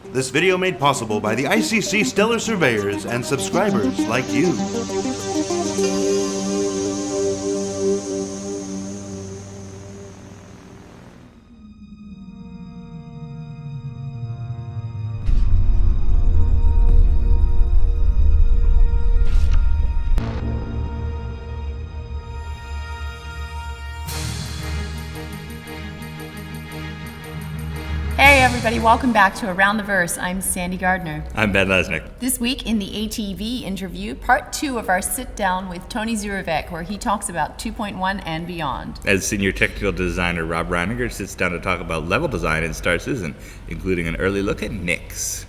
This video made possible by the ICC Stellar Surveyors and subscribers like you. Hey everybody, welcome back to Around the Verse. I'm Sandy Gardner. I'm Ben Lesnick. This week in the ATV Interview, part 2 of our sit-down with Tony Zurovec, where he talks about 2.1 and beyond. As senior technical designer Rob Reininger sits down to talk about level design in Star Citizen, including an early look at Nyx.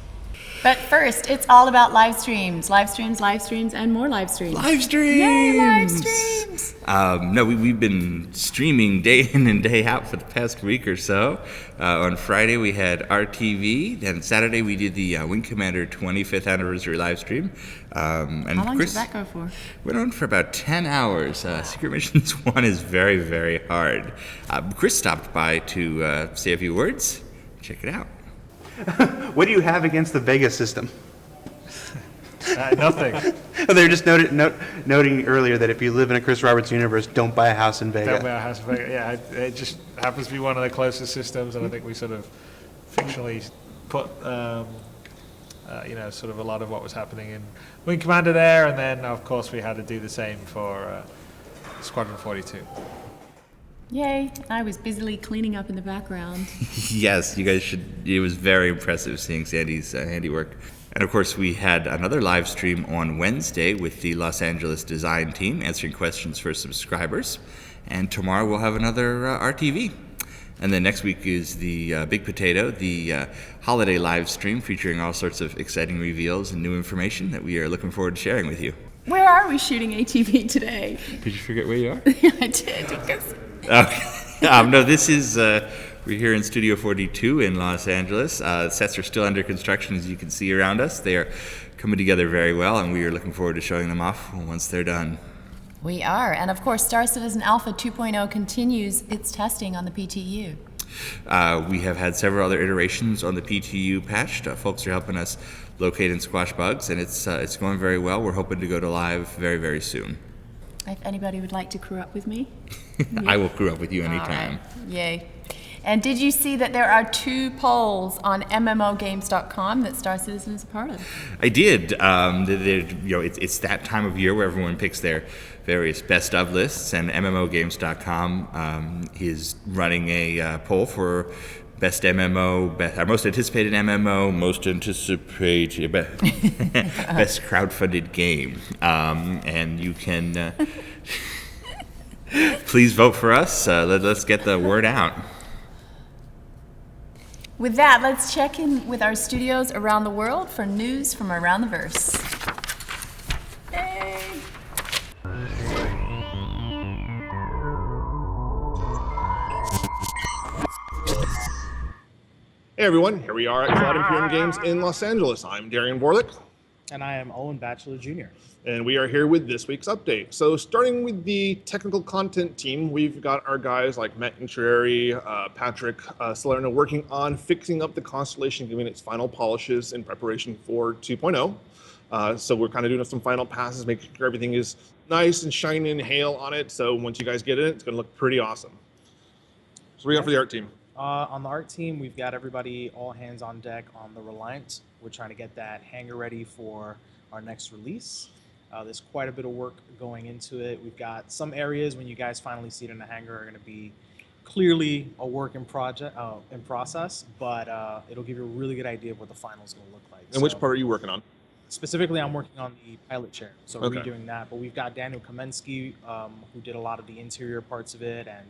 But first, it's all about live streams, and more live streams. Live streams! Yay, live streams! We've been streaming day in and day out for the past week or so. On Friday we had RTV, and Saturday we did the Wing Commander 25th anniversary live stream. How long did that go for? Went on for about 10 hours. Secret Missions 1 is very, very hard. Chris stopped by to say a few words. Check it out. What do you have against the Vega system? Nothing. They were just noting earlier that if you live in a Chris Roberts universe, don't buy a house in Vega. Don't buy a house in Vega. Yeah, it just happens to be one of the closest systems, and I think we sort of fictionally put, sort of a lot of what was happening in Wing Commander there, and then of course we had to do the same for Squadron 42. Yay, I was busily cleaning up in the background. Yes, you guys should. It was very impressive seeing Sandy's handiwork. And of course, we had another live stream on Wednesday with the Los Angeles design team answering questions for subscribers. And tomorrow we'll have another RTV. And then next week is the Big Potato, the holiday live stream featuring all sorts of exciting reveals and new information that we are looking forward to sharing with you. Where are we shooting ATV today? Did you forget where you are? Yeah, I did. Because... Okay. No, this is, we're here in Studio 42 in Los Angeles. Sets are still under construction, as you can see around us. They are coming together very well, and we are looking forward to showing them off once they're done. We are. And of course, Star Citizen Alpha 2.0 continues its testing on the PTU. We have had several other iterations on the PTU patched. Folks are helping us locate and squash bugs, and it's going very well. We're hoping to go to live very, very soon. If anybody would like to crew up with me. I will crew up with you anytime. Right. Yay. And did you see that there are 2 polls on MMOgames.com that Star Citizen is a part of? I did. It's that time of year where everyone picks their various best of lists, and MMOgames.com is running a poll for best MMO, our most anticipated MMO, best crowdfunded game. And you can please vote for us. Let's get the word out. With that, let's check in with our studios around the world for news from around the verse. Yay! Hey everyone, here we are at Cloud Imperium Games in Los Angeles. I'm Darian Vorlick. And I am Owen Batchelor Jr. And we are here with this week's update. So starting with the technical content team, we've got our guys like Matt Intrieri, Patrick Salerno working on fixing up the constellation, giving its final polishes in preparation for 2.0. So we're kind of doing some final passes, making sure everything is nice and shiny and hail on it. So once you guys get it, it's going to look pretty awesome. So what do we got for the art team? On the art team, we've got everybody all hands on deck on the Reliant. We're trying to get that hangar ready for our next release. There's quite a bit of work going into it. We've got some areas when you guys finally see it in the hangar are going to be clearly a work in process, but it'll give you a really good idea of what the final is going to look like. And which part are you working on? Specifically, I'm working on the pilot chair, so Okay. redoing that. But we've got Daniel Kamensky, who did a lot of the interior parts of it, and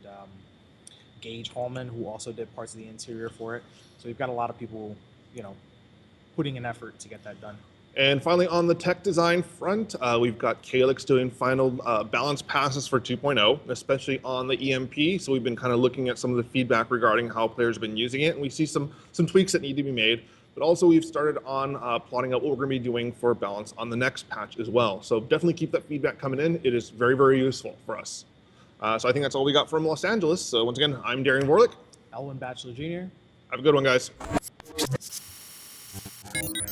Gage Hallman, who also did parts of the interior for it. So we've got a lot of people, putting an effort to get that done. And finally, on the tech design front, we've got Calyx doing final balance passes for 2.0, especially on the EMP. So we've been kind of looking at some of the feedback regarding how players have been using it, and we see some tweaks that need to be made. But also we've started on plotting out what we're going to be doing for balance on the next patch as well. So definitely keep that feedback coming in. It is very, very useful for us. So I think that's all we got from Los Angeles. So once again, I'm Darian Vorlick. Elwin Batchelor Jr. Have a good one, guys.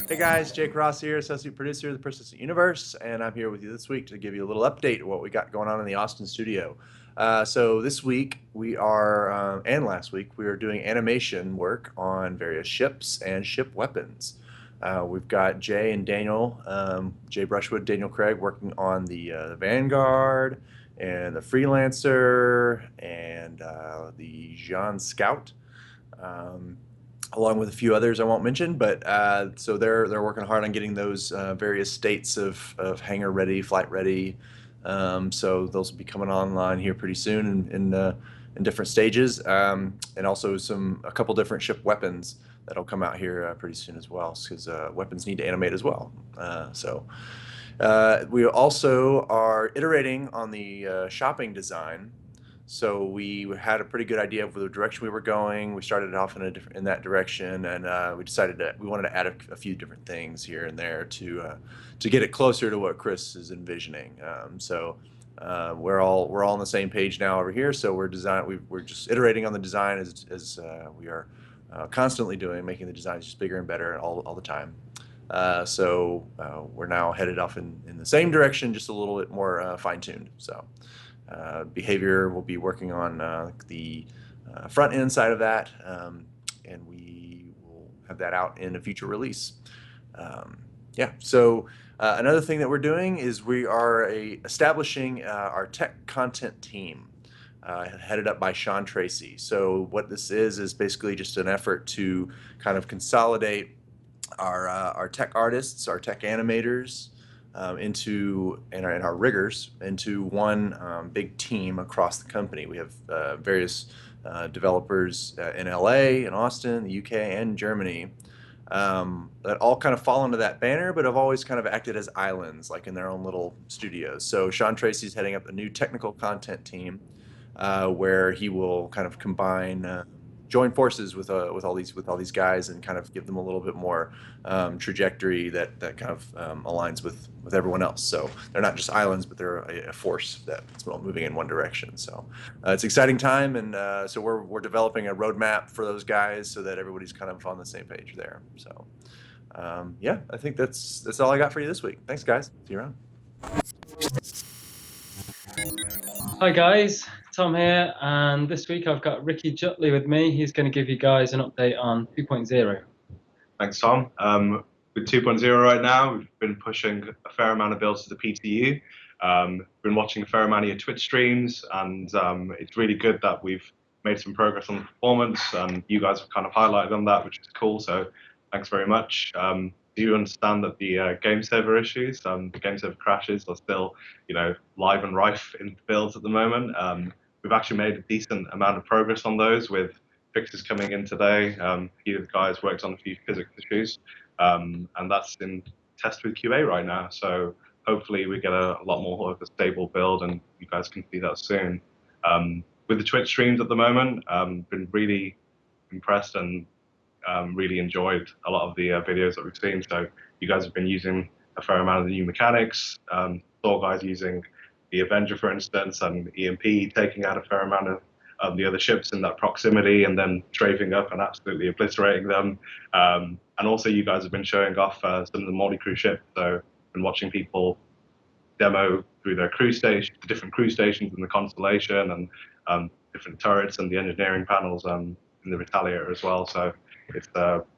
Hey guys, Jake Ross here, Associate Producer of the Persistent Universe, and I'm here with you this week to give you a little update of what we got going on in the Austin studio. So this week we are, and last week, we are doing animation work on various ships and ship weapons. We've got Jay and Daniel, Jay Brushwood, Daniel Craig, working on the Vanguard and the Freelancer and the Jean Scout. Along with a few others I won't mention, but so they're working hard on getting those various states of hangar ready, flight ready. So those will be coming online here pretty soon in different stages, and also a couple different ship weapons that'll come out here pretty soon as well, because weapons need to animate as well. We also are iterating on the shopping design. So we had a pretty good idea of the direction we were going. We started off in that direction, and we decided that we wanted to add a few different things here and there to get it closer to what Chris is envisioning. We're all on the same page now over here. So we're just iterating on the design as we are constantly doing, making the designs just bigger and better all the time. We're now headed off in the same direction, just a little bit more fine-tuned. So. Behavior will be working on the front end side of that, and we will have that out in a future release. Another thing that we're doing is we are establishing our tech content team, headed up by Sean Tracy. So what this is basically just an effort to kind of consolidate our tech artists, our tech animators, and our riggers into one big team across the company. We have various developers in LA, in Austin, the UK, and Germany that all kind of fall under that banner, but have always kind of acted as islands, like in their own little studios. So Sean Tracy's heading up a new technical content team where he will kind of join forces with all these guys and kind of give them a little bit more trajectory that kind of aligns with everyone else. So they're not just islands, but they're a force that's moving in one direction. So it's an exciting time, and so we're developing a roadmap for those guys so that everybody's kind of on the same page there. So I think that's all I got for you this week. Thanks, guys. See you around. Hi guys, Tom here, and this week I've got Ricky Jutley with me. He's going to give you guys an update on 2.0. Thanks, Tom. With 2.0 right now, we've been pushing a fair amount of builds to the PTU. Been watching a fair amount of your Twitch streams, and it's really good that we've made some progress on the performance, and you guys have kind of highlighted on that, which is cool, so thanks very much. Do you understand that the game server issues, the game server crashes are still, live and rife in builds at the moment? We've actually made a decent amount of progress on those with fixes coming in today. A few of the guys worked on a few physics issues, and that's in test with QA right now. So hopefully we get a lot more of a stable build, and you guys can see that soon. With the Twitch streams at the moment, been really impressed and really enjoyed a lot of the videos that we've seen. So you guys have been using a fair amount of the new mechanics. Saw guys using the Avenger, for instance, and EMP taking out a fair amount of the other ships in that proximity and then strafing up and absolutely obliterating them. And also you guys have been showing off some of the multi-crew ships. So been watching people demo through their crew station, the different crew stations in the Constellation, and different turrets and the engineering panels in the Retaliator as well. So it's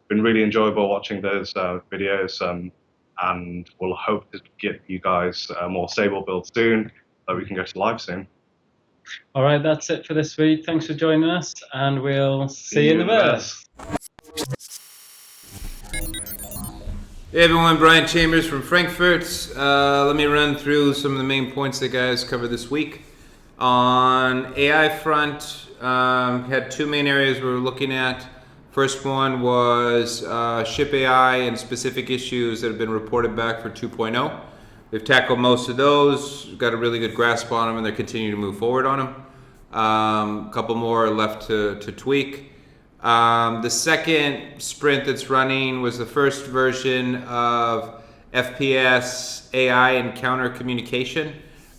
been really enjoyable watching those videos, and we'll hope to get you guys a more stable build soon, so we can go to live soon. All right, that's it for this week. Thanks for joining us, and we'll see you in the verse. Hey everyone, Brian Chambers from Frankfurt. Let me run through some of the main points that guys covered this week. On AI front, had two main areas we were looking at. First one was ship AI and specific issues that have been reported back for 2.0. We've tackled most of those, we've got a really good grasp on them, and they're continuing to move forward on them. A couple more left to tweak. The second sprint that's running was the first version of FPS AI encounter communication.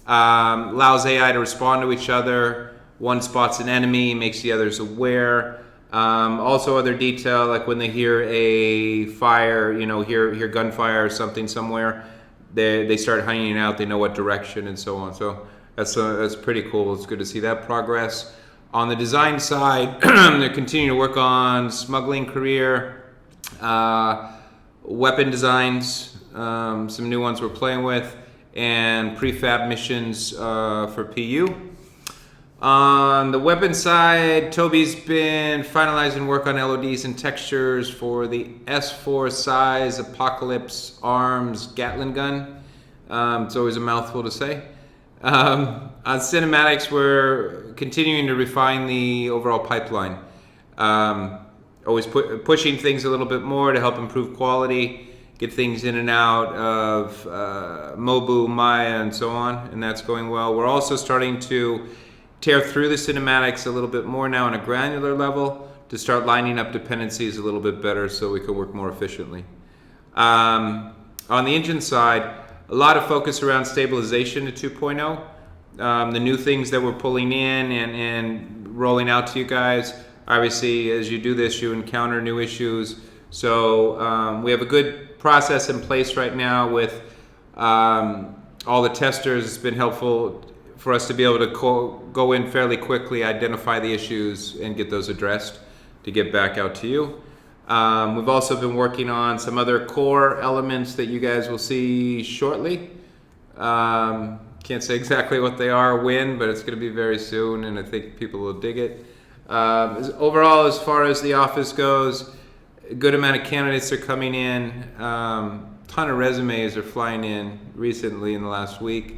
Allows AI to respond to each other. One spots an enemy, makes the others aware. Also other detail, like when they hear a fire, hear gunfire or something somewhere, they start hanging out, they know what direction and so on. So that's pretty cool. It's good to see that progress. On the design side, they're continuing to work on smuggling career, weapon designs, some new ones we're playing with, and prefab missions for PU. On the weapon side, Toby's been finalizing work on LODs and textures for the S4 size Apocalypse Arms Gatling gun. It's always a mouthful to say. On cinematics, we're continuing to refine the overall pipeline. Always pushing things a little bit more to help improve quality, get things in and out of Mobu, Maya, and so on, and that's going well. We're also starting to tear through the cinematics a little bit more now on a granular level to start lining up dependencies a little bit better so we can work more efficiently. On the engine side, a lot of focus around stabilization to 2.0. The new things that we're pulling in and rolling out to you guys. Obviously, as you do this, you encounter new issues. So we have a good process in place right now with all the testers. It's been helpful for us to be able to go in fairly quickly, identify the issues, and get those addressed to get back out to you. We've also been working on some other core elements that you guys will see shortly. Can't say exactly what they are or when, but it's going to be very soon, and I think people will dig it. Overall, as far as the office goes, a good amount of candidates are coming in. Ton of resumes are flying in recently in the last week.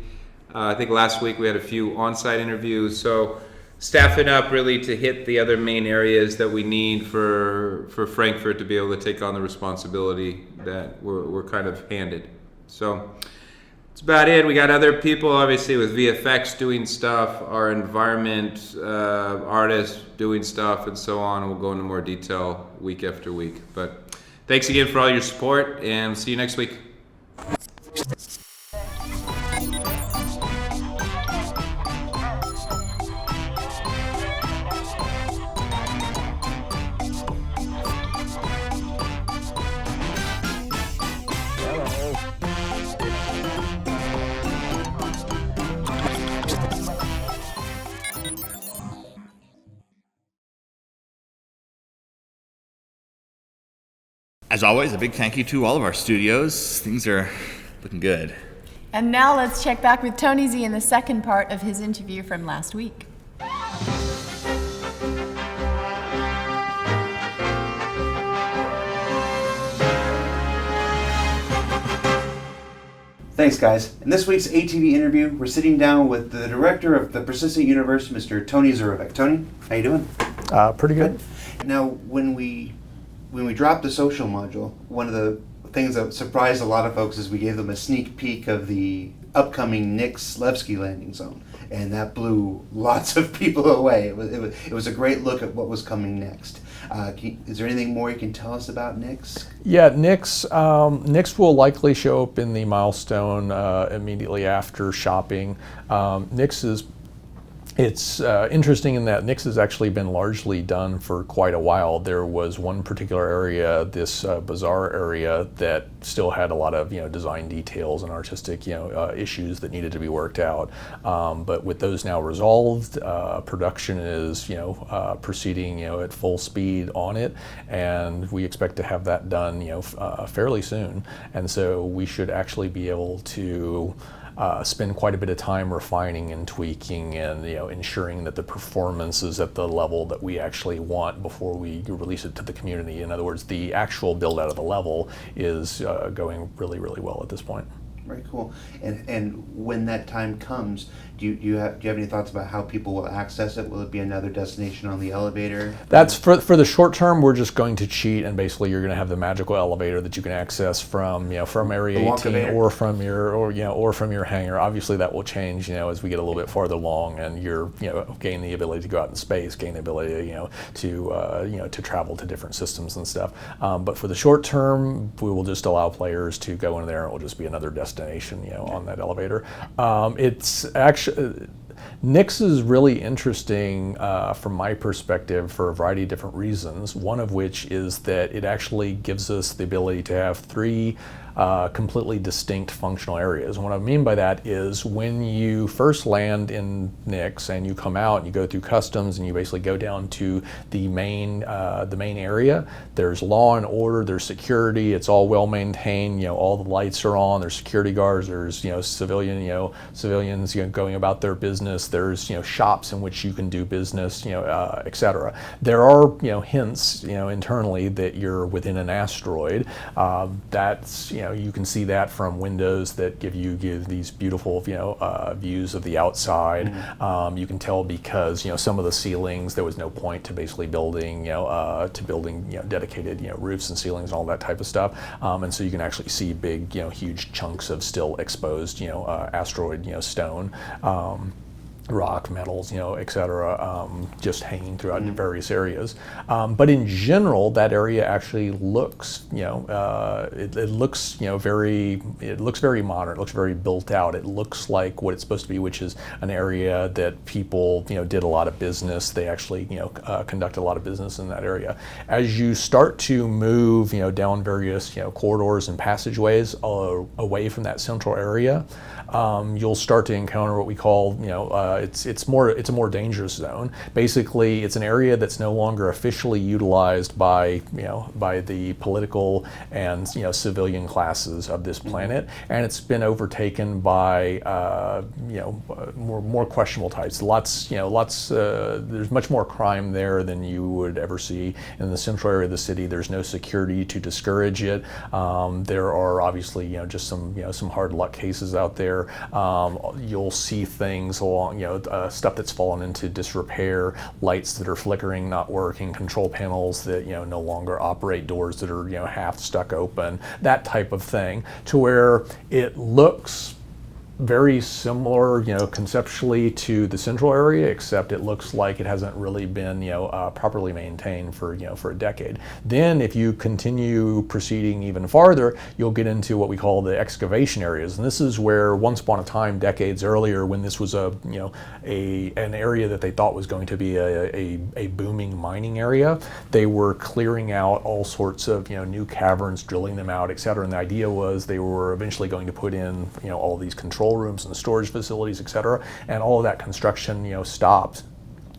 I think last week we had a few on-site interviews, so staffing up really to hit the other main areas that we need for Frankfurt to be able to take on the responsibility that we're kind of handed. So that's about it. We got other people obviously with VFX doing stuff, our environment artists doing stuff, and so on. We'll go into more detail week after week. But thanks again for all your support, and see you next week. As always, a big thank you to all of our studios. Things are looking good. And now let's check back with Tony Z in the second part of his interview from last week. Thanks, guys. In this week's ATV interview, we're sitting down with the director of the Persistent Universe, Mr. Tony Zurovec. Tony, how you doing? Pretty good. Now, when we dropped the social module, one of the things that surprised a lot of folks is we gave them a sneak peek of the upcoming Nyx Landing Zone, and that blew lots of people away. It was a great look at what was coming next. Is there anything more you can tell us about Nyx? Yeah, Nyx will likely show up in the milestone immediately after shopping. It's interesting in that Nyx has actually been largely done for quite a while. There was one particular area, this bazaar area, that still had a lot of design details and artistic issues that needed to be worked out. But with those now resolved, production is proceeding at full speed on it, and we expect to have that done fairly soon. And so we should actually be able to spend quite a bit of time refining and tweaking and ensuring that the performance is at the level that we actually want before we release it to the community. In other words, the actual build out of the level is going really, really well at this point. Very cool. And when that time comes, do you have any thoughts about how people will access it? Will it be another destination on the elevator? That's for the short term. We're just going to cheat, and basically you're going to have the magical elevator that you can access from Area 18 or from your hangar. Obviously that will change as we get a little bit farther along, and you're gain the ability to go out in space, gain the ability to travel to different systems and stuff. But for the short term, we will just allow players to go in there, and it will just be another destination on that elevator. It's actually Nyx is really interesting from my perspective for a variety of different reasons, one of which is that it actually gives us the ability to have three completely distinct functional areas. And what I mean by that is when you first land in Nyx and you come out and you go through customs and you basically go down to the main area, there's law and order, there's security, it's all well maintained, all the lights are on, there's security guards, there's civilians going about their business, there's shops in which you can do business, etc. There are hints internally that you're within an asteroid. That's you can see that from windows that give these beautiful views of the outside. You can tell because some of the ceilings there was no point to basically building dedicated roofs and ceilings and all that type of stuff, and so you can actually see big huge chunks of still exposed asteroid stone. Rock, metals, etc., just hanging throughout various areas. But in general, that area actually looks, it looks very modern. It looks very built out. It looks like what it's supposed to be, which is an area that people, did a lot of business. They actually, conducted a lot of business in that area. As you start to move, down various, corridors and passageways away from that central area, you'll start to encounter what we call, it's a more dangerous zone. Basically, it's an area that's no longer officially utilized by the political and civilian classes of this planet, and it's been overtaken by more questionable types. There's much more crime there than you would ever see in the central area of the city. There's no security to discourage it. There are obviously just some hard luck cases out there. You'll see things along stuff that's fallen into disrepair, lights that are flickering, not working, control panels that no longer operate, doors that are half stuck open, that type of thing, to where it looks very similar, conceptually to the central area, except it looks like it hasn't really been, properly maintained for, for a decade. Then, if you continue proceeding even farther, you'll get into what we call the excavation areas, and this is where, once upon a time, decades earlier, when this was an area that they thought was going to be a booming mining area, they were clearing out all sorts of, new caverns, drilling them out, etc. And the idea was they were eventually going to put in, all these control rooms and storage facilities, etc., and all of that construction, stopped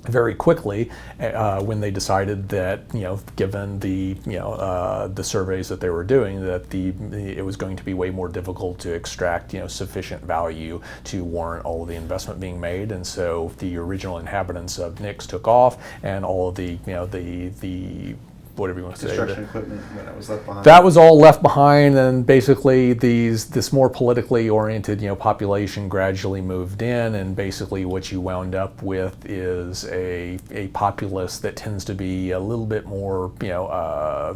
very quickly when they decided that, given the surveys that they were doing, that it was going to be way more difficult to extract sufficient value to warrant all of the investment being made, and so the original inhabitants of Nyx took off, and all of the whatever you want to say. Construction equipment that was left behind. That was all left behind, and basically this more politically oriented, population gradually moved in, and basically what you wound up with is a populace that tends to be a little bit more,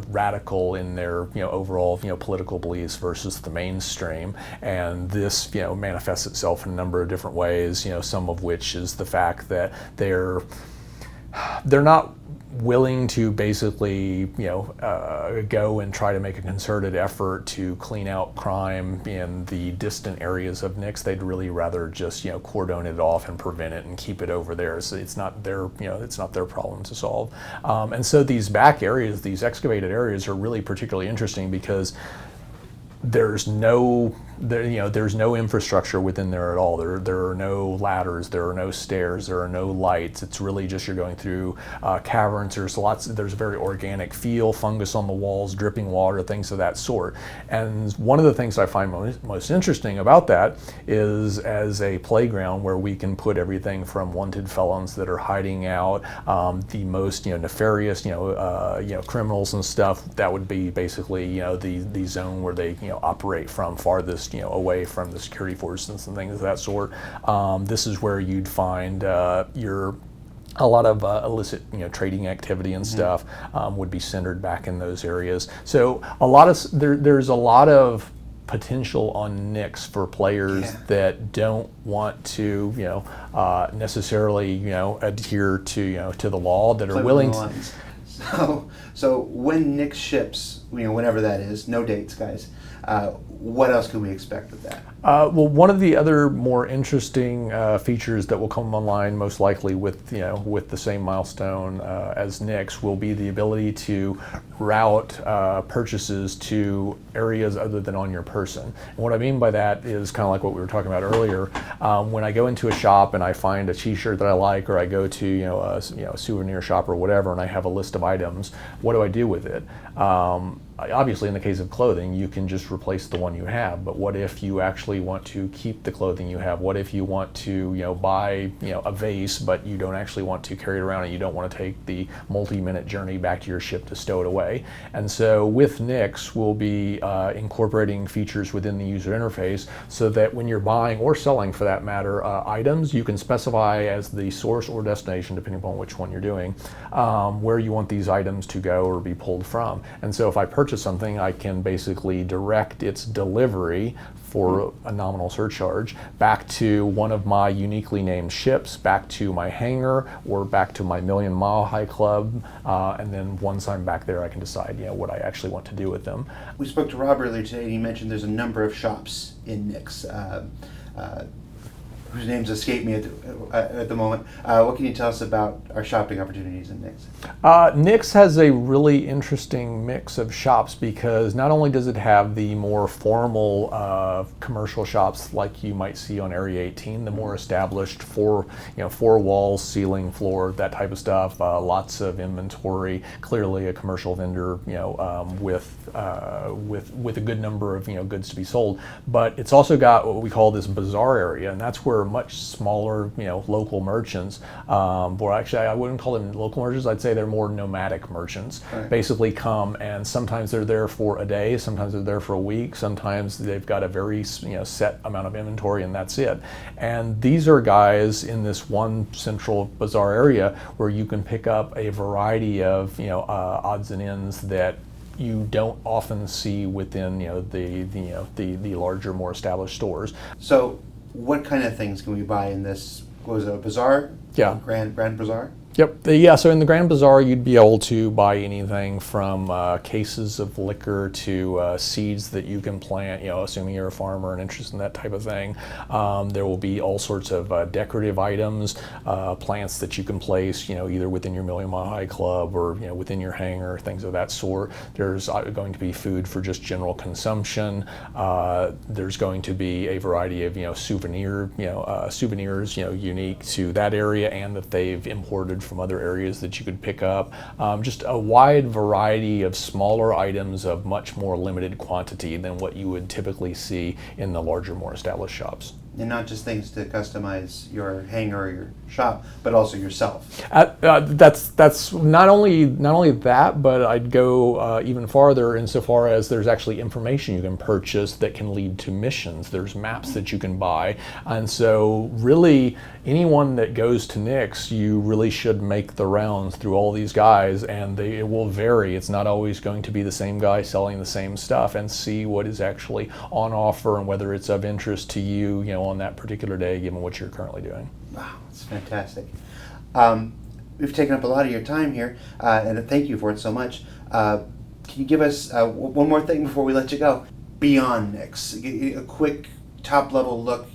radical in their, overall, political beliefs versus the mainstream, and this, manifests itself in a number of different ways. Some of which is the fact that they're not willing to basically, go and try to make a concerted effort to clean out crime in the distant areas of Nyx. They'd really rather just, cordon it off and prevent it and keep it over there. So it's not their, it's not their problem to solve. And so these back areas, these excavated areas, are really particularly interesting because there's no infrastructure within there at all. There are no ladders, there are no stairs, there are no lights. It's really just you're going through caverns. There's a very organic feel, fungus on the walls, dripping water, things of that sort. And one of the things I find most interesting about that is, as a playground where we can put everything from wanted felons that are hiding out, the most nefarious criminals and stuff. That would be basically the zone where they operate from farthest away from the security forces and things of that sort. This is where you'd find a lot of illicit trading activity and stuff would be centered back in those areas. So there's a lot of potential on Nyx for players that don't want to necessarily adhere to the law, that are willing to. So when Nyx ships, whenever that is, no dates, guys, what else can we expect with that? Well, one of the other more interesting features that will come online, most likely with with the same milestone as Nyx, will be the ability to route purchases to areas other than on your person. And what I mean by that is kind of like what we were talking about earlier. When I go into a shop and I find a T-shirt that I like, or I go to a souvenir shop or whatever, and I have a list of items, what do I do with it? Obviously, in the case of clothing, you can just replace the one you have. But what if you actually want to keep the clothing you have? What if you want to, buy, a vase, but you don't actually want to carry it around, and you don't want to take the multi-minute journey back to your ship to stow it away? And so, with Nyx, we'll be incorporating features within the user interface so that when you're buying or selling, for that matter, items, you can specify as the source or destination, depending upon which one you're doing, where you want these items to go or be pulled from. And so, if I purchase something, I can basically direct its delivery for a nominal surcharge back to one of my uniquely named ships, back to my hangar, or back to my Million Mile High Club, and then once I'm back there, I can decide what I actually want to do with them. We spoke to Rob earlier today, and he mentioned there's a number of shops in Nyx, whose names escape me at the moment. What can you tell us about our shopping opportunities in Nyx? Nyx has a really interesting mix of shops, because not only does it have the more formal commercial shops like you might see on Area 18, the more established four walls, ceiling, floor, that type of stuff, lots of inventory, clearly a commercial vendor, with a good number of goods to be sold. But it's also got what we call this bazaar area, and that's where much smaller, local merchants, or actually I wouldn't call them local merchants, I'd say they're more nomadic merchants, right, basically come, and sometimes they're there for a day, sometimes they're there for a week, sometimes they've got a very set amount of inventory, and that's it. And these are guys in this one central bazaar area where you can pick up a variety of odds and ends that you don't often see within the larger, more established stores. So what kind of things can we buy in this? What was it, a bazaar? Yeah. Grand Bazaar? Yep. So in the Grand Bazaar, you'd be able to buy anything from cases of liquor to seeds that you can plant, assuming you're a farmer and interested in that type of thing. There will be all sorts of decorative items, plants that you can place, either within your Million Mile High Club or, within your hangar, things of that sort. There's going to be food for just general consumption. There's going to be a variety of, souvenirs, unique to that area and that they've imported from other areas that you could pick up. Just a wide variety of smaller items of much more limited quantity than what you would typically see in the larger, more established shops. And not just things to customize your hangar or your shop, but also yourself. That's not only that, but I'd go even farther insofar as there's actually information you can purchase that can lead to missions. There's maps that you can buy, and so really anyone that goes to Nyx, you really should make the rounds through all these guys, and it will vary. It's not always going to be the same guy selling the same stuff, and see what is actually on offer and whether it's of interest to you, on that particular day, given what you're currently doing. Wow, that's fantastic. We've taken up a lot of your time here, and thank you for it so much. Can you give us one more thing before we let you go? Beyond Nyx, a quick top-level look,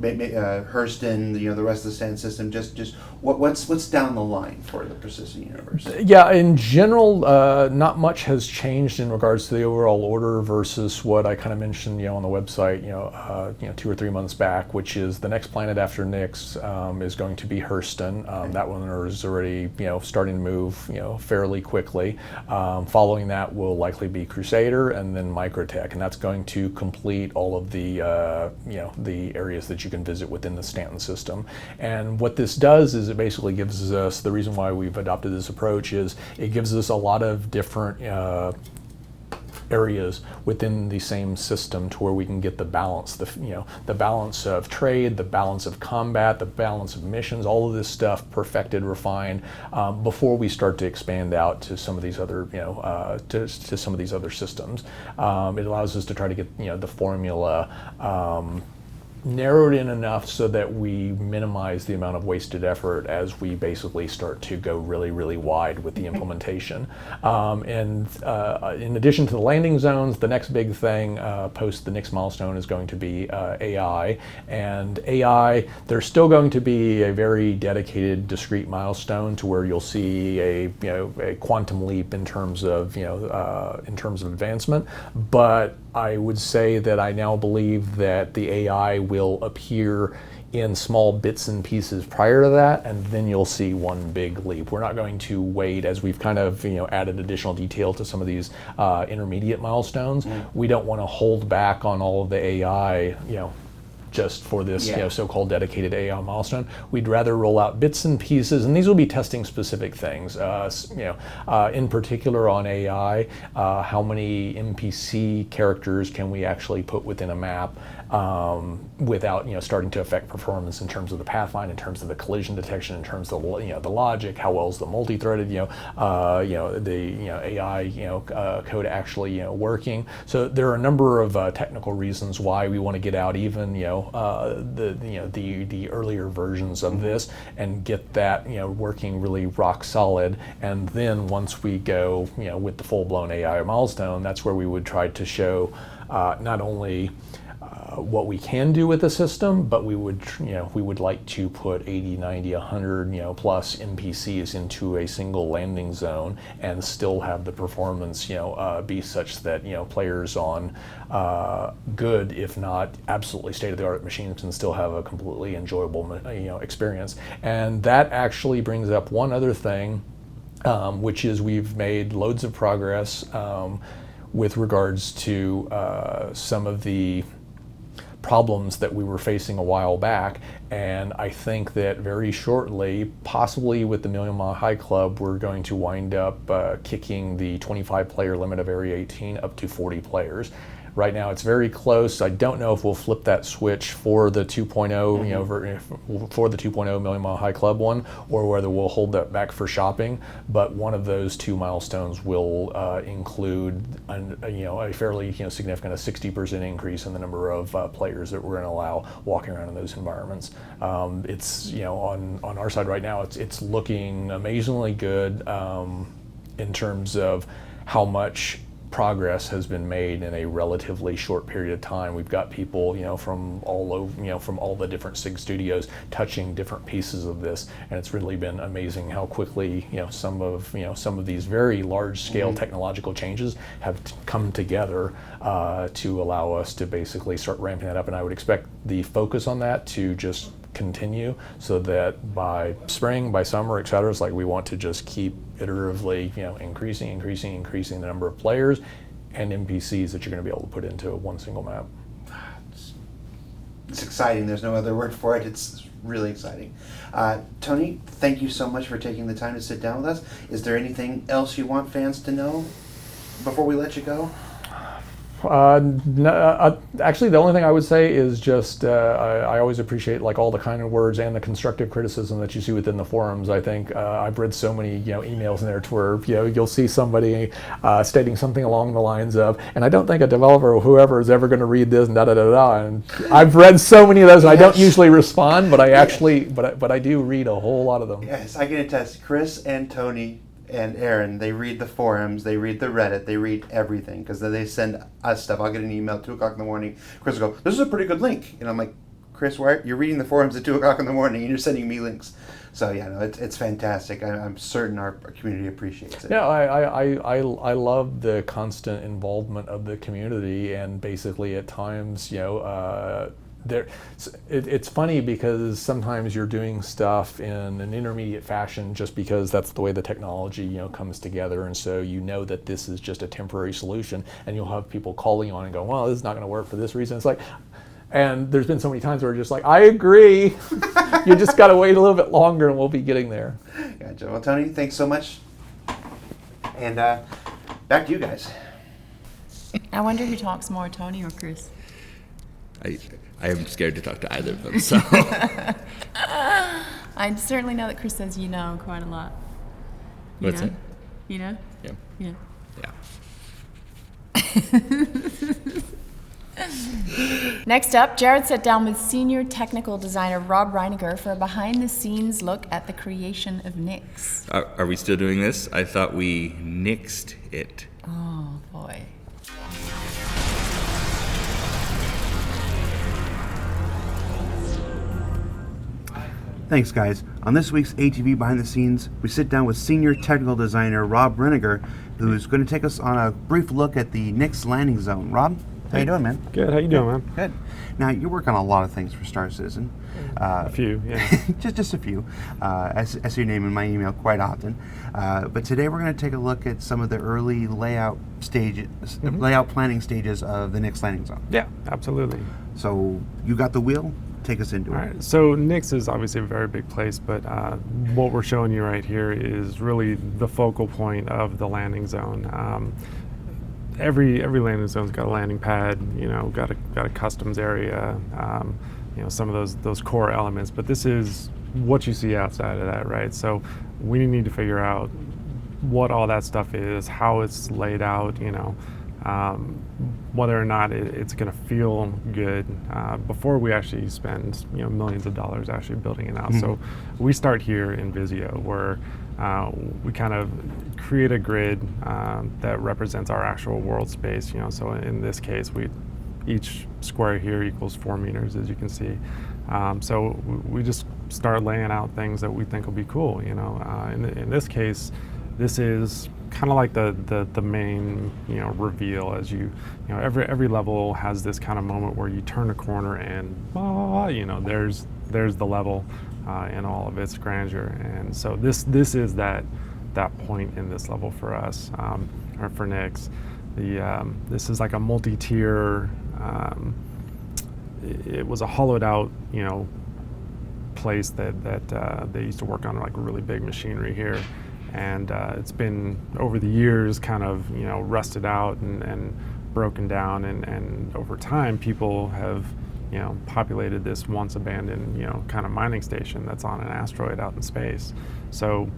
Hurston, the rest of the stand system, just what's down the line for the persistent universe? Yeah, in general, not much has changed in regards to the overall order versus what I kind of mentioned, on the website, 2 or 3 months back, which is the next planet after Nyx is going to be Hurston. That one is already, starting to move, fairly quickly. Following that will likely be Crusader and then Microtech, and that's going to complete all of the, the areas that you can visit within the Stanton system. And what this does is it basically gives us, the reason why we've adopted this approach is it gives us a lot of different areas within the same system to where we can get the balance, the balance of trade, the balance of combat, the balance of missions, all of this stuff perfected, refined, before we start to expand out to some of these other, to some of these other systems. It allows us to try to get, the formula narrowed in enough so that we minimize the amount of wasted effort as we basically start to go really, really wide with the implementation. And in addition to the landing zones, the next big thing post the Nyx milestone is going to be AI. And AI, there's still going to be a very dedicated, discrete milestone to where you'll see a quantum leap in terms of advancement. But I would say that I now believe that the AI will appear in small bits and pieces prior to that, and then you'll see one big leap. We're not going to wait, as we've kind of added additional detail to some of these intermediate milestones. We don't want to hold back on all of the AI, just for this so-called dedicated AI milestone. We'd rather roll out bits and pieces, and these will be testing specific things. In particular on AI, how many NPC characters can we actually put within a map without starting to affect performance in terms of the pathfind, in terms of the collision detection, in terms of the logic, how well is the multi-threaded the AI code actually working. So there are a number of technical reasons why we want to get out even the earlier versions of this and get that working really rock solid. And then once we go with the full-blown AI milestone, that's where we would try to show not only what we can do with the system, but we would like to put 80, 90, 100 plus NPCs into a single landing zone and still have the performance be such that players on good, if not absolutely state-of-the-art machines can still have a completely enjoyable experience. And that actually brings up one other thing, which is we've made loads of progress with regards to some of the problems that we were facing a while back, and I think that very shortly, possibly with the Million Mile High Club, we're going to wind up kicking the 25 player limit of Area 18 up to 40 players. Right now it's very close. I don't know if we'll flip that switch for the 2.0, for the 2.0 Million Mile High Club one, or whether we'll hold that back for shopping. But one of those two milestones will include a fairly significant, a 60% increase in the number of players that we're going to allow walking around in those environments. It's on our side right now, it's looking amazingly good in terms of how much progress has been made in a relatively short period of time. We've got people, from all over, from all the different SIG studios touching different pieces of this, and it's really been amazing how quickly, some of these very large-scale technological changes have come together to allow us to basically start ramping that up. And I would expect the focus on that to just continue, so that by spring, by summer, et cetera, it's like we want to just keep iteratively, increasing the number of players and NPCs that you're going to be able to put into one single map. It's exciting. There's no other word for it. It's really exciting. Tony, thank you so much for taking the time to sit down with us. Is there anything else you want fans to know before we let you go? Actually, the only thing I would say is just I always appreciate all the kind words and the constructive criticism that you see within the forums. I think I've read so many emails in there to where you'll see somebody stating something along the lines of, and I don't think a developer or whoever is ever going to read this and da da da da. And I've read so many of those, and I don't usually respond, but I actually but I do read a whole lot of them. Yes, I can attest. Chris and Tony and Aaron, they read the forums, they read the Reddit, they read everything, because then they send us stuff. I'll get an email at 2 o'clock in the morning. Chris will go, "This is a pretty good link." And I'm like, "Chris, why you're reading the forums at 2 o'clock in the morning and you're sending me links?" So yeah, no, it's fantastic. I'm certain our community appreciates it. Yeah, I love the constant involvement of the community, and basically at times, it's funny because sometimes you're doing stuff in an intermediate fashion just because that's the way the technology comes together, and so that this is just a temporary solution, and you'll have people calling on and go, "Well, this is not going to work for this reason." It's like, and there's been so many times where we're just like, "I agree." You just got to wait a little bit longer, and we'll be getting there. Gotcha. Well, Tony, thanks so much, and back to you guys. I wonder who talks more, Tony or Chris? I am scared to talk to either of them, so. I certainly know that Chris says quite a lot. What's that? Yeah. Yeah. Next up, Jared sat down with senior technical designer Rob Reininger for a behind-the-scenes look at the creation of Nyx. Are we still doing this? I thought we nixed it. Oh, boy. Thanks, guys. On this week's ATV Behind the Scenes, we sit down with senior technical designer Rob Reininger, who's going to take us on a brief look at the Nyx Landing Zone. Rob, how you doing, man? Good. How you doing, man? Good. Now, you work on a lot of things for Star Citizen. A few, yeah. just a few. I see your name in my email quite often. But today we're going to take a look at some of the early layout stages, layout planning stages of the Nyx Landing Zone. Yeah, absolutely. So you got the wheel. Take us into it. All right. So Nyx is obviously a very big place, but what we're showing you right here is really the focal point of the landing zone. Every landing zone's got a landing pad, got a customs area, some of those core elements. But this is what you see outside of that, right? So we need to figure out what all that stuff is, how it's laid out, whether or not it's going to feel good before we actually spend millions of dollars actually building it out. So we start here in Visio, where we kind of create a grid that represents our actual world space. So in this case, each square here equals 4 meters, as you can see. So we just start laying out things that we think will be cool. In this case, this is kind of like the main reveal. As every level has this kind of moment where you turn a corner and there's the level in all of its grandeur. And so this is that point in this level for us, or for Nyx. This is like a multi-tier. It was a hollowed out place that they used to work on like really big machinery here. And it's been over the years kind of rusted out and broken down, and over time people have populated this once abandoned kind of mining station that's on an asteroid out in space. So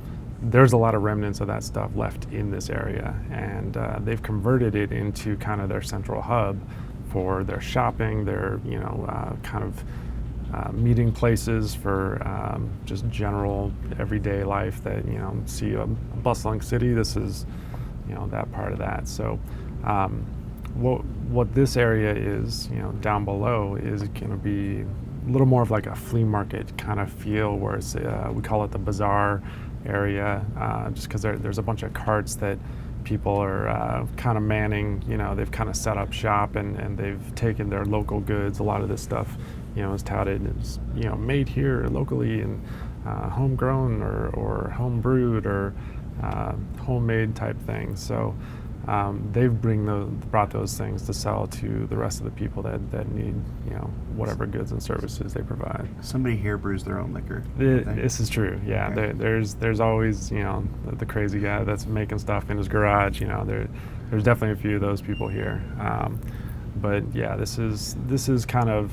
there's a lot of remnants of that stuff left in this area, and they've converted it into kind of their central hub for their shopping, their kind of meeting places for just general everyday life that see a bustling city. This is that part of that. So what this area is down below is going to be a little more of like a flea market kind of feel, where it's we call it the bazaar area, just because there's a bunch of carts that people are kind of manning. They've kind of set up shop and they've taken their local goods. A lot of this stuff is touted as made here locally and homegrown or home brewed or homemade type things. So they've brought those things to sell to the rest of the people that need whatever goods and services they provide. Somebody here brews their own liquor. This is true. Yeah, okay. There's always the crazy guy that's making stuff in his garage. There's definitely a few of those people here. But yeah, this is kind of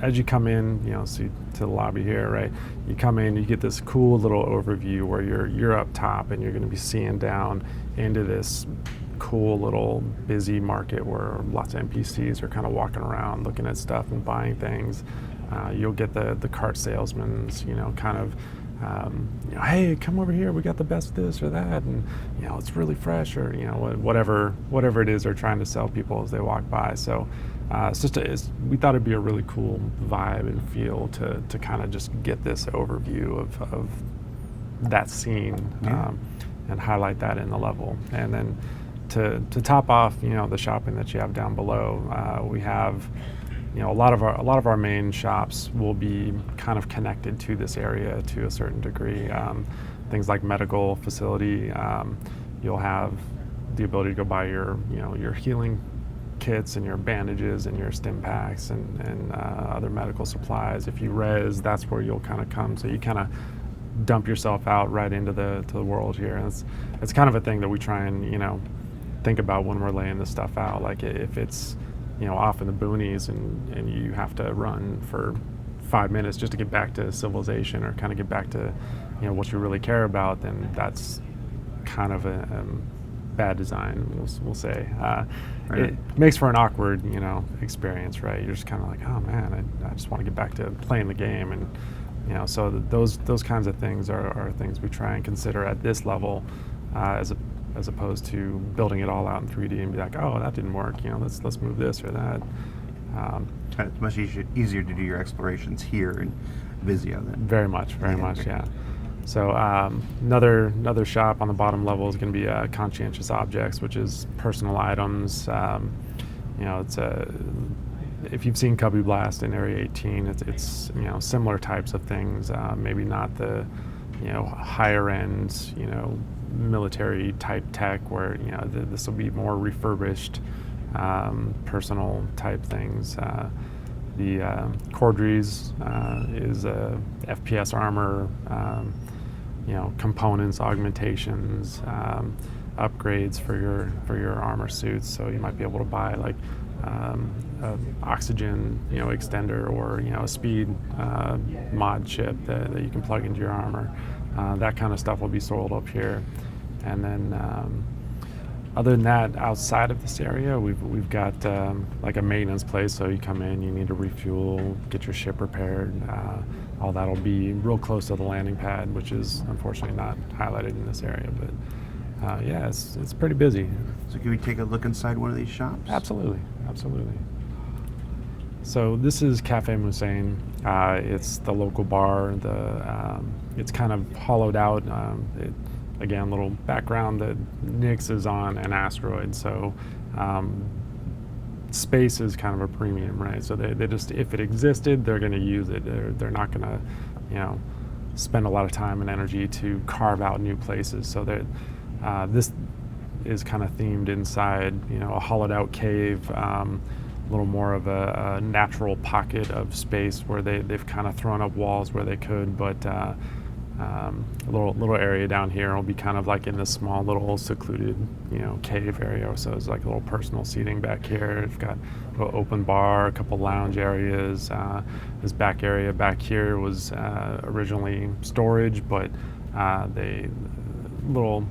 as you come in, see to the lobby here, right? You come in, you get this cool little overview where you're up top and you're going to be seeing down into this cool little busy market where lots of NPCs are kind of walking around looking at stuff and buying things. You'll get the cart salesmen's, kind of hey, come over here, we got the best this or that, and it's really fresh, or whatever it is they're trying to sell people as they walk by. So we thought it'd be a really cool vibe and feel to kind of just get this overview of that scene, and highlight that in the level. And then to top off the shopping that you have down below, we have a lot of our main shops will be kind of connected to this area to a certain degree. Things like medical facility, you'll have the ability to go buy your healing kits and your bandages and your stim packs and other medical supplies. If you res, that's where you'll kind of come. So you kind of dump yourself out right into the world here. And it's kind of a thing that we try and think about when we're laying this stuff out. Like if it's off in the boonies and you have to run for 5 minutes just to get back to civilization or kind of get back to what you really care about, then that's kind of bad design, we'll say. It makes for an awkward, experience, right? You're just kind of like, oh man, I just want to get back to playing the game, and so those kinds of things are things we try and consider at this level, as opposed to building it all out in 3D and be like, oh, that didn't work, let's move this or that. It's much easier to do your explorations here in Visio then. Very much, yeah. So another shop on the bottom level is going to be conscientious objects, which is personal items. It's if you've seen Cubby Blast in Area 18, it's similar types of things. Maybe not the higher end military type tech where this will be more refurbished personal type things. The Cordries is FPS armor, components, augmentations, upgrades for your armor suits. So you might be able to buy like oxygen extender or a speed mod chip that you can plug into your armor. That kind of stuff will be sold up here. And then other than that, outside of this area, we've got like a maintenance place. So you come in, you need to refuel, get your ship repaired. All that'll be real close to the landing pad, which is unfortunately not highlighted in this area. But yeah, it's pretty busy. So can we take a look inside one of these shops? Absolutely. So this is Cafe Musain. It's the local bar. It's kind of hollowed out. Again, little background that Nyx is on an asteroid, so space is kind of a premium, right? So they just, if it existed, they're going to use it. They're not going to, spend a lot of time and energy to carve out new places. So that this is kind of themed inside, a hollowed out cave, a little more of a natural pocket of space where they've kind of thrown up walls where they could, but a little area down here will be kind of like in this small little secluded cave area. So it's like a little personal seating back here. We've got an open bar, a couple lounge areas. This back area back here was originally storage, but the little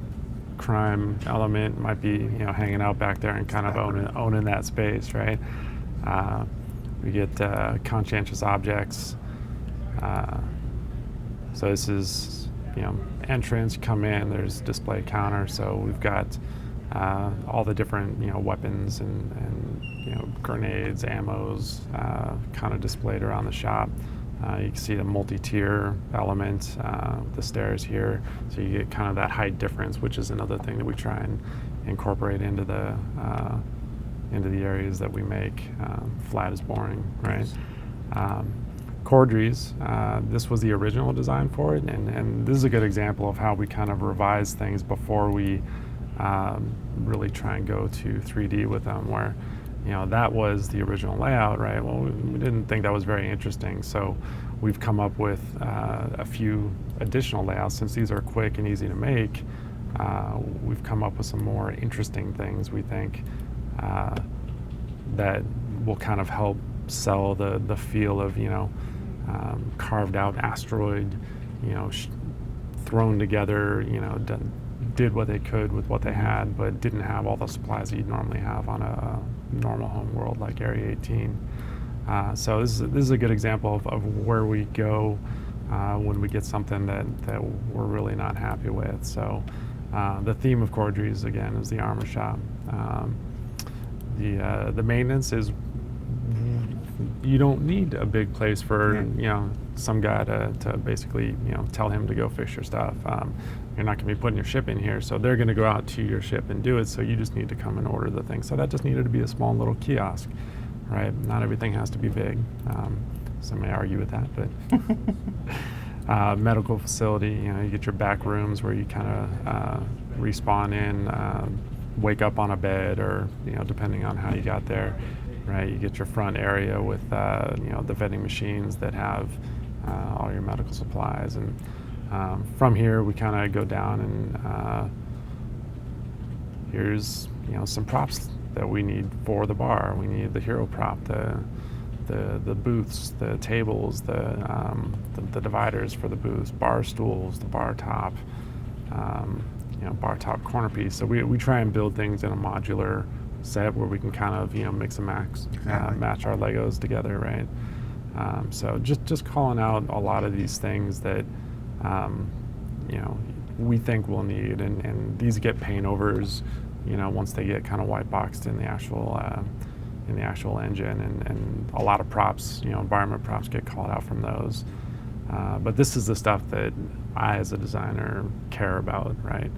crime element might be hanging out back there and kind of owning that space, right? We get conscientious objects. So this is, entrance, come in, there's display counter. So we've got all the different, weapons and grenades, ammos, kind of displayed around the shop. You can see the multi-tier element, the stairs here. So you get kind of that height difference, which is another thing that we try and incorporate into the areas that we make. Flat is boring, right? Cordries, this was the original design for it, and this is a good example of how we kind of revise things before we really try and go to 3D with them, where that was the original layout, right? Well, we didn't think that was very interesting, so we've come up with a few additional layouts. Since these are quick and easy to make, we've come up with some more interesting things, we think, that will kind of help sell the feel of carved out asteroid, thrown together, did what they could with what they had, but didn't have all the supplies that you'd normally have on a normal home world like Area 18. So this is a good example of where we go when we get something that we're really not happy with. So the theme of Cordries, again, is the armor shop. The maintenance is, you don't need a big place for some guy to basically tell him to go fix your stuff. You're not going to be putting your ship in here, so they're going to go out to your ship and do it. So you just need to come and order the thing. So that just needed to be a small little kiosk, right? Not everything has to be big. Some may argue with that, but medical facility. You get your back rooms where you kind of respawn in, wake up on a bed, or depending on how you got there. Right, you get your front area with the vending machines that have all your medical supplies, and from here we kind of go down and here's some props that we need for the bar. We need the hero prop, the booths, the tables, the dividers for the booths, bar stools, the bar top. bar top corner piece. So we try and build things in a modular set where we can kind of mix and match our Legos together, right? So just calling out a lot of these things that we think we'll need, and these get paint overs once they get kind of white boxed in the actual engine, and a lot of props, environment props get called out from those. But this is the stuff that I, as a designer, care about, right?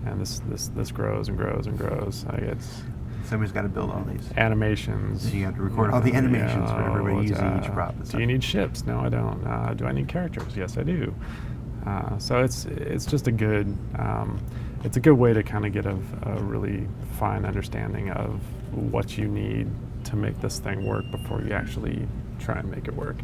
And this grows and grows and grows. Somebody's got to build all these animations. So you have to record all the animations for everybody using each prop. Do you need ships? No, I don't. Do I need characters? Yes, I do. So it's just a good way to kind of get a really fine understanding of what you need to make this thing work before you actually try and make it work.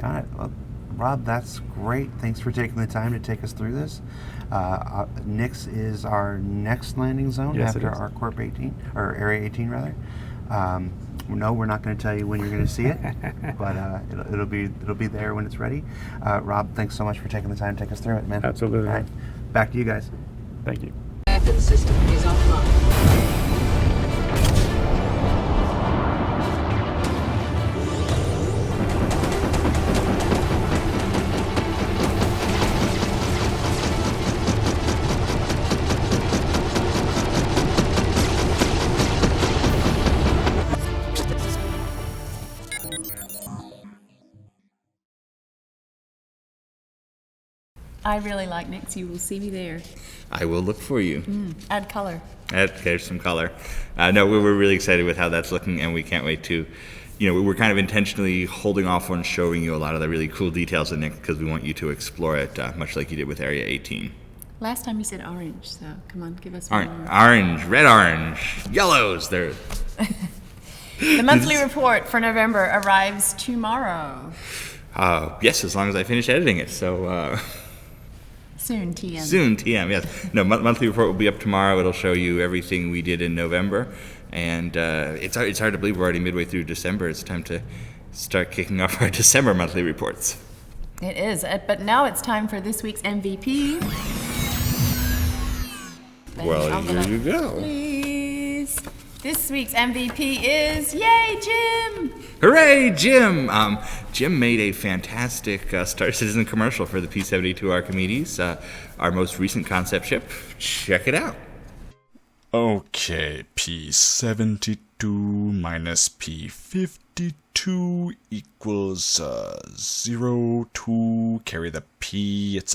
Got it. Well, Rob, that's great. Thanks for taking the time to take us through this. Nyx is our next landing zone after our Corp 18, or Area 18 rather. No, we're not going to tell you when you're going to see it, but it'll be there when it's ready. Rob, thanks so much for taking the time to take us through it, man. Absolutely. All right, back to you guys. Thank you. The system is offline. I really like Nyx. You will see me there. I will look for you. Add color. There's some color. No, we're really excited with how that's looking, and we can't wait to, we're kind of intentionally holding off on showing you a lot of the really cool details in Nyx because we want you to explore it, much like you did with Area 18. Last time you said orange, so come on, give us one more. Orange, red orange, yellows. They're The monthly report for November arrives tomorrow. Yes, as long as I finish editing it. So. Soon, TM. Soon, TM, yes. No, monthly report will be up tomorrow. It'll show you everything we did in November. And it's hard to believe we're already midway through December. It's time to start kicking off our December monthly reports. It is. But now it's time for this week's MVP. Well, here you go. Please. This week's MVP is, yay, Jim! Hooray, Jim! Jim made a fantastic Star Citizen commercial for the P-72 Archimedes, our most recent concept ship. Check it out. Okay, P-72 minus P-52 equals 0, 2, carry the P, it's,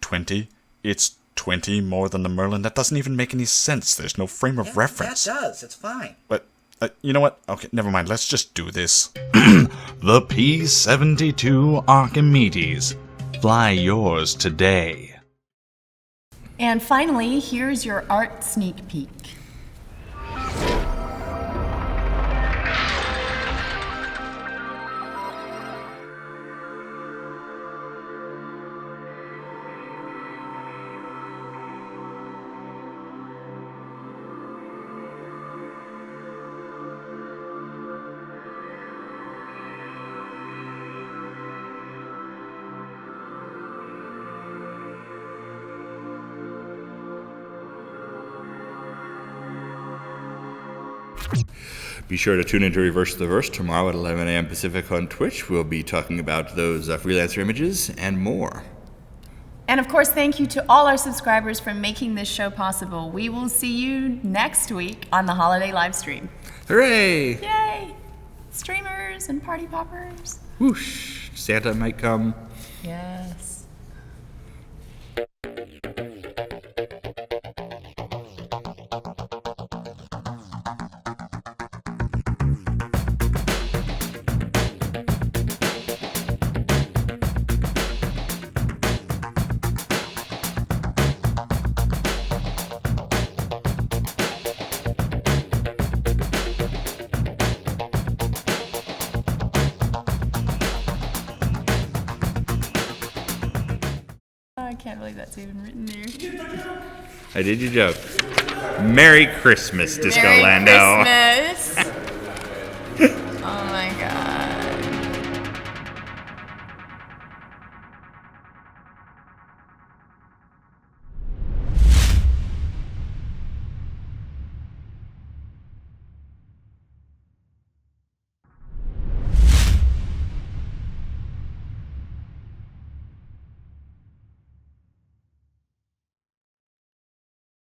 20? It's 20 more than the Merlin? That doesn't even make any sense. There's no frame of reference. That does. It's fine. But, you know what? Okay, never mind. Let's just do this. The P-72 Archimedes. Fly yours today. And finally, here's your art sneak peek. Be sure to tune into Reverse the Verse tomorrow at 11 a.m. Pacific on Twitch. We'll be talking about those freelancer images and more. And of course, thank you to all our subscribers for making this show possible. We will see you next week on the holiday live stream. Hooray! Yay! Streamers and party poppers. Whoosh! Santa might come. Yes. I can't believe that's even written there. I did your joke. Merry Christmas, Disco Lando. Merry Christmas.